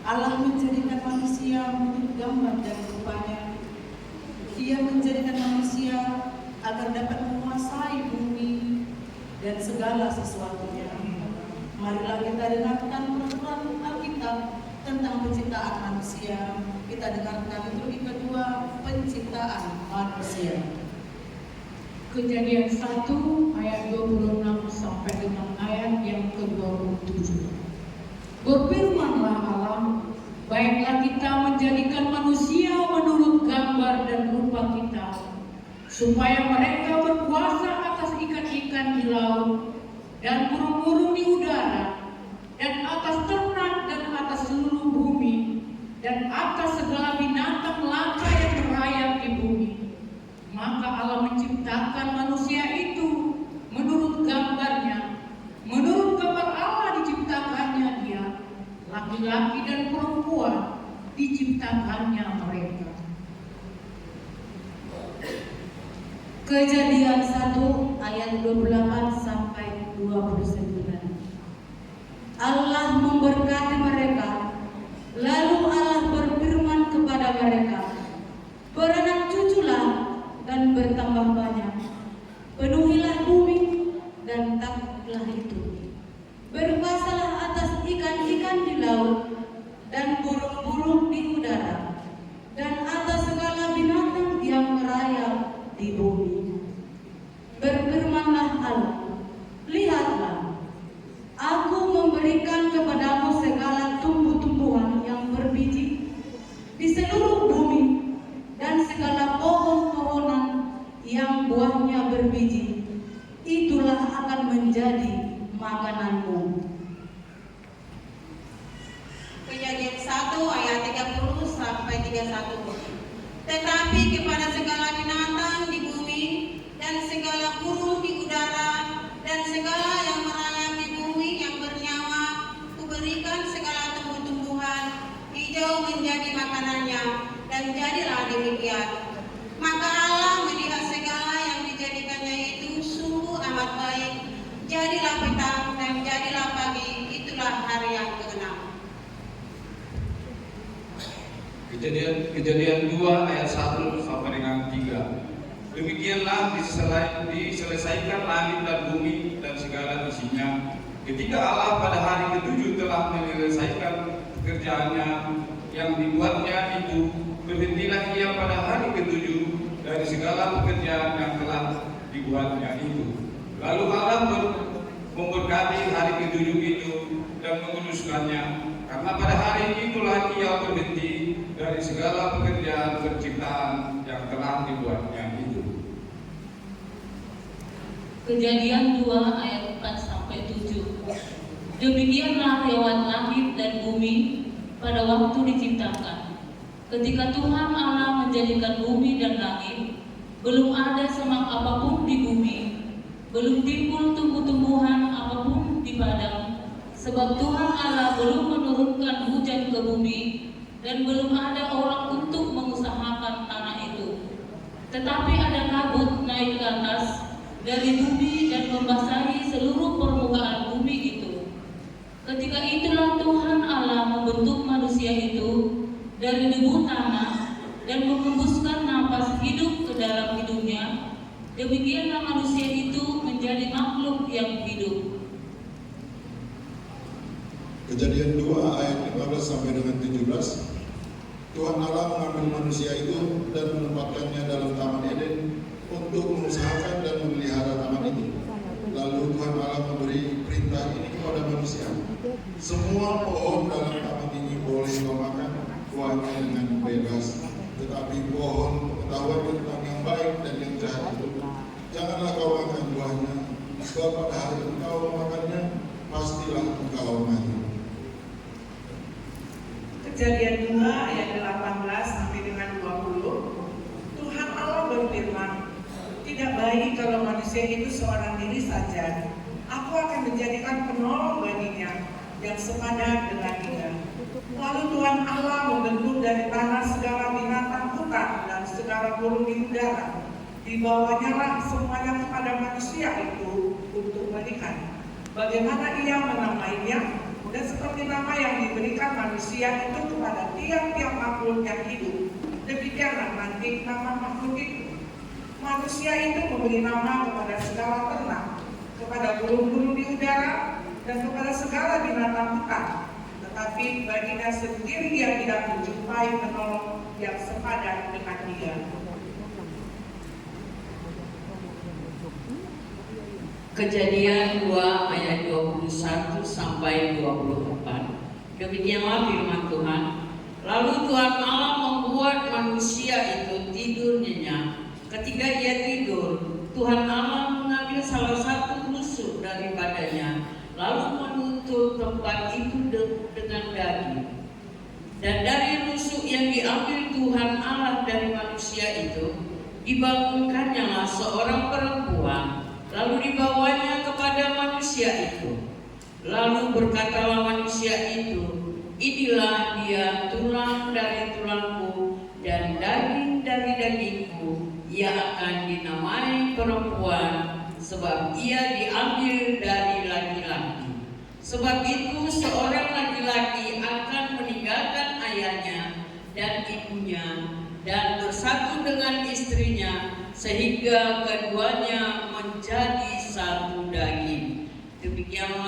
Allah menjadikan manusia menurut gambar dan rupanya. Ia menjadikan manusia agar dapat menguasai bumi dan segala sesuatunya. Marilah kita dengarkan peraturan Alkitab tentang penciptaan manusia. Kita dengarkan introduksi kedua, penciptaan manusia. Kejadian 1 ayat 26 sampai dengan ayat yang ke-27. Berfirmanlah Allah, baiklah kita menjadikan manusia menurut gambar dan rupa kita, supaya mereka berkuasa atas ikan-ikan di laut dan burung-burung di udara, dan atas ternak dan atas seluruh bumi, dan atas segala binatang langka yang merayap di bumi. Maka Allah menciptakan manusia itu menurut gambarnya, menurut gambar Allah diciptakannya dia, laki-laki dan perempuan diciptakannya mereka. Kejadian 1 ayat 28 sampai 29. Allah memberkati mereka, lalu Allah berfirman kepada mereka, beranak cuculah dan bertambah banyak, penuhilah bumi dan takluklah itu, berkuasalah atas ikan-ikan di laut dan burung-burung di udara, dan atas segala binatang yang merayap di bumi. Berfirmanlah Allah, lihatlah, aku memberikan kepadamu segala tumbuh-tumbuhan yang berbiji di seluruh bumi, dan segala pohon-pohonan yang buahnya berbiji, itulah akan menjadi makananmu. Kejadian 1 ayat 30 sampai 31. Tetapi kepada segala binatang di bumi dan segala burung di udara dan segala yang merayap di bumi yang bernyawa, kuberikan segala tumbuh-tumbuhan hijau menjadi makanannya, dan jadilah demikian. Maka Allah melihat segala yang dijadikannya itu sungguh amat baik. Jadilah petang dan jadilah pagi, itulah hari yang ke-6. Kejadian 2 ayat 1 sampai dengan 3. Demikianlah diselesaikan langit dan bumi dan segala isinya. Ketika Allah pada hari ke-7 telah menyelesaikan pekerjaannya yang dibuatnya itu, berhentilah ia pada hari ke-7 dari segala pekerjaan yang telah dibuatnya itu. Lalu Allah memberkati hari ke-7 itu dan menguduskannya, karena pada hari itulah ia berhenti dari segala pekerjaan penciptaan yang telah dibuatnya itu. Kejadian 2 ayat 4 sampai 7. Demikianlah hewan langit dan bumi pada waktu diciptakan. Ketika Tuhan Allah menjadikan bumi dan langit, belum ada semak apapun di bumi, belum timbul tumbuh-tumbuhan apapun di padang, sebab Tuhan Allah belum menurunkan hujan ke bumi, dan belum ada orang untuk mengusahakan tanah itu. Tetapi ada kabut naik ke atas dari bumi dan membasahi seluruh permukaan bumi itu. Ketika itulah Tuhan Allah membentuk manusia itu dari debu tanah dan mengembuskan napas hidup ke dalam hidungnya. Demikianlah manusia itu menjadi makhluk yang hidup. Kejadian 2 ayat 15 sampai dengan 17. Tuhan Allah mengambil manusia itu dan menempatkannya dalam Taman Eden untuk mengusahakan dan memelihara taman itu. Lalu Tuhan Allah memberi perintah ini kepada manusia. Semua pohon dalam taman ini boleh kau makan buahnya dengan bebas, tetapi pohon pengetahuan tentang yang baik dan yang jahat itu janganlah kau makan buahnya, sebab pada hari engkau memakannya pastilah engkau mati. Kejadian 2 ayat 18 sampai dengan 20. Tuhan Allah berfirman, tidak baik kalau manusia itu seorang diri saja. Aku akan menjadikan penolong baginya yang sepadan dengan dia. Lalu Tuhan Allah membentuk dari tanah segala binatang hutan dan segala burung di udara. Dibawanya lah semuanya kepada manusia itu untuk melihat bagaimana ia menamainya. Dan seperti nama yang diberikan manusia itu kepada tiap-tiap makhluk yang hidup, demikianlah nanti nama makhluk itu. Manusia itu memberi nama kepada segala ternak, kepada burung-burung di udara, dan kepada segala binatang hutan. Tetapi baginya sendiri dia tidak menjumpai penolong yang sepadan dengan dia. Kejadian 2 ayat 21 sampai 24. Demikianlah firman Tuhan. Lalu Tuhan Allah membuat manusia itu tidur nyenyak. Ketika ia tidur, Tuhan Allah mengambil salah satu rusuk daripadanya, lalu menutup tempat itu dengan daging. Dan dari rusuk yang diambil Tuhan Allah dari manusia itu, dibangunkannya seorang perempuan, lalu dibawanya kepada manusia itu. Lalu berkatalah manusia itu, inilah dia tulang dari tulangku dan daging dari dagingku. Ia akan dinamai perempuan, sebab ia diambil dari laki-laki. Sebab itu seorang laki-laki akan meninggalkan ayahnya dan ibunya dan bersatu dengan istrinya, sehingga keduanya menjadi satu daging. Demikianlah